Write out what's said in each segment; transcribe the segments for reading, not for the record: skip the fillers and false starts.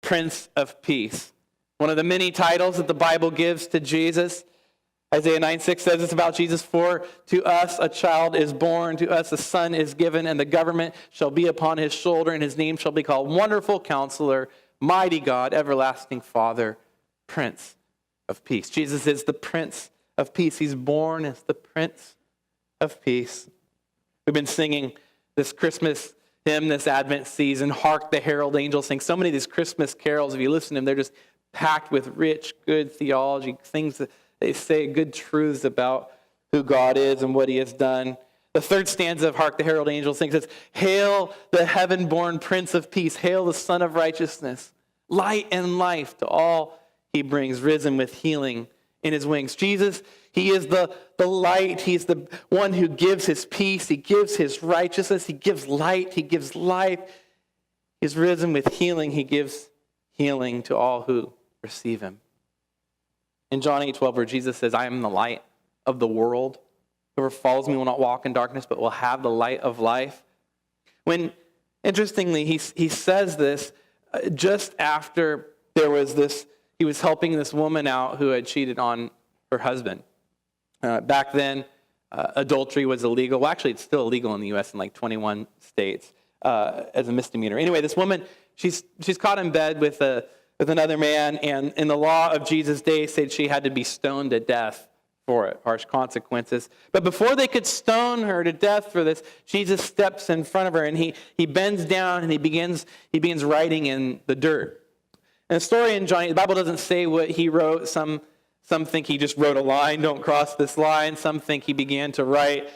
Prince of Peace. One of the many titles that the Bible gives to Jesus. Isaiah 9:6 says it's about Jesus. For to us a child is born, to us a son is given, and the government shall be upon his shoulder, and his name shall be called Wonderful Counselor, Mighty God, Everlasting Father, Prince of Peace. Jesus is the Prince of Peace. He's born as the Prince of Peace. We've been singing this Christmas hymn, this Advent season, Hark the Herald Angels Sing. So many of these Christmas carols, if you listen to them, they're just packed with rich, good theology, things that they say, good truths about who God is and what he has done. The third stanza of Hark the Herald Angels Sing says, Hail the heaven-born Prince of Peace, hail the Son of Righteousness, light and life to all he brings, risen with healing in his wings. Jesus, he is the light. He's the one who gives his peace. He gives his righteousness. He gives light. He gives life. He's risen with healing. He gives healing to all who receive him. In John 8:12, where Jesus says, I am the light of the world. Whoever follows me will not walk in darkness, but will have the light of life. When, interestingly, he says this just after there was this, he was helping this woman out who had cheated on her husband. Back then, adultery was illegal. Well, actually, it's still illegal in the U.S. in like 21 states as a misdemeanor. Anyway, this woman, she's caught in bed with another man, and in the law of Jesus' day, said she had to be stoned to death for it, harsh consequences. But before they could stone her to death for this, Jesus steps in front of her, and he bends down, and he begins writing in the dirt. And the story in John, the Bible doesn't say what he wrote. Some think he just wrote a line, don't cross this line. Some think he began to write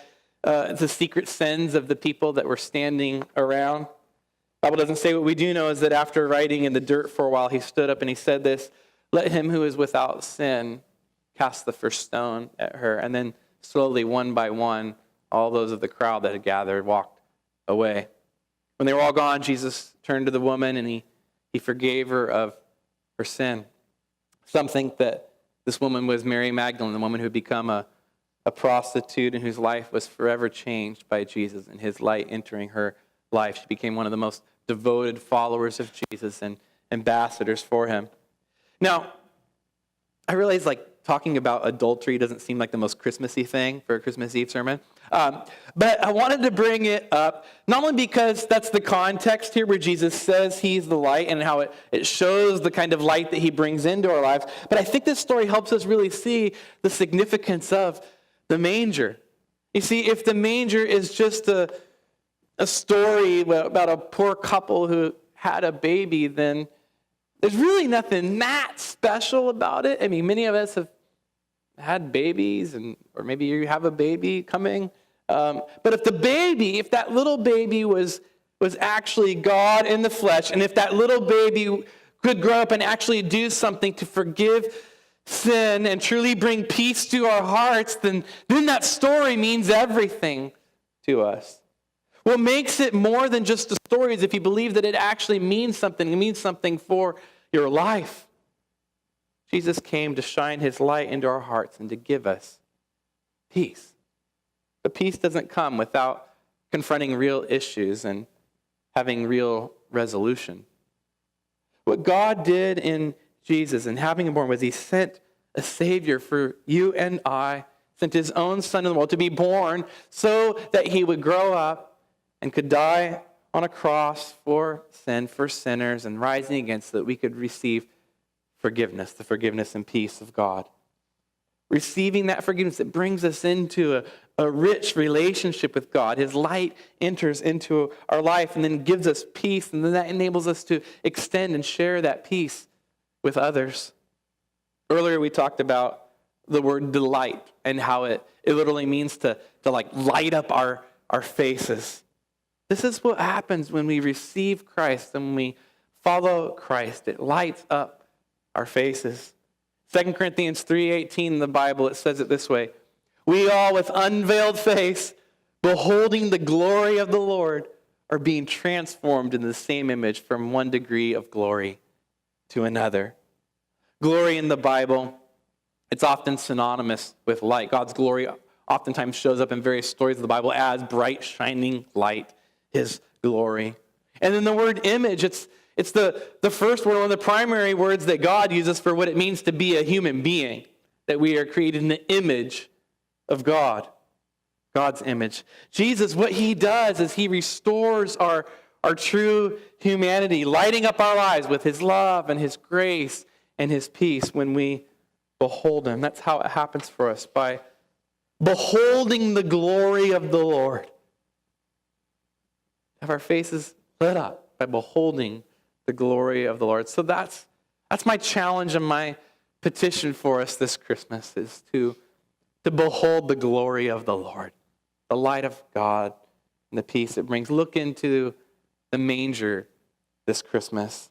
the secret sins of the people that were standing around. The Bible doesn't say. What we do know is that after writing in the dirt for a while, he stood up and he said this, let him who is without sin cast the first stone at her. And then slowly, one by one, all those of the crowd that had gathered walked away. When they were all gone, Jesus turned to the woman and he forgave her of her sin. Some think that this woman was Mary Magdalene, the woman who had become a prostitute and whose life was forever changed by Jesus and his light entering her life. She became one of the most devoted followers of Jesus and ambassadors for him. Now, I realize talking about adultery doesn't seem like the most Christmassy thing for a Christmas Eve sermon. But I wanted to bring it up, not only because that's the context here where Jesus says he's the light and how it shows the kind of light that he brings into our lives, but I think this story helps us really see the significance of the manger. You see, if the manger is just a story about a poor couple who had a baby, then there's really nothing that special about it. I mean, many of us have had babies, or maybe you have a baby coming. But if that little baby was actually God in the flesh, and if that little baby could grow up and actually do something to forgive sin and truly bring peace to our hearts, then that story means everything to us. What makes it more than just a story is if you believe that it actually means something. It means something for your life. Jesus came to shine his light into our hearts and to give us peace. But peace doesn't come without confronting real issues and having real resolution. What God did in Jesus and having him born was he sent a Savior for you and I, sent his own Son in the world to be born so that he would grow up and could die on a cross for sin, for sinners, and rising again so that we could receive forgiveness, the forgiveness and peace of God. Receiving that forgiveness, it brings us into a rich relationship with God. His light enters into our life and then gives us peace, and then that enables us to extend and share that peace with others. Earlier we talked about the word delight and how it literally means to light up our faces. This is what happens when we receive Christ and when we follow Christ. It lights up our faces. 2 Corinthians 3:18 in the Bible, it says it this way. We all with unveiled face, beholding the glory of the Lord, are being transformed into the same image from one degree of glory to another. Glory in the Bible, it's often synonymous with light. God's glory oftentimes shows up in various stories of the Bible as bright, shining light, his glory. And then the word image, It's the first word, one of the primary words that God uses for what it means to be a human being, that we are created in the image of God, God's image. Jesus, what he does is he restores our true humanity, lighting up our lives with his love and his grace and his peace when we behold him. That's how it happens for us, by beholding the glory of the Lord. Have our faces lit up by beholding the glory of the Lord. So that's my challenge and my petition for us this Christmas, is to behold the glory of the Lord, the light of God and the peace it brings. Look into the manger this Christmas.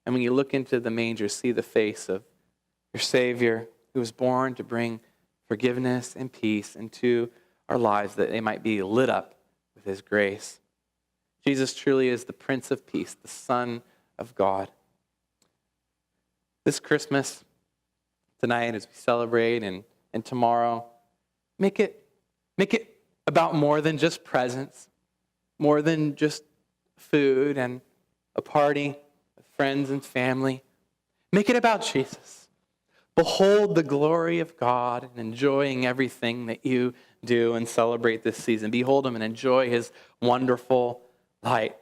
And when you look into the manger, see the face of your Savior, who was born to bring forgiveness and peace into our lives, that they might be lit up with his grace. Jesus truly is the Prince of Peace, the Son of God. This Christmas, tonight as we celebrate, and tomorrow, make it about more than just presents, more than just food and a party with friends and family. Make it about Jesus. Behold the glory of God and enjoying everything that you do and celebrate this season. Behold him and enjoy his wonderful light.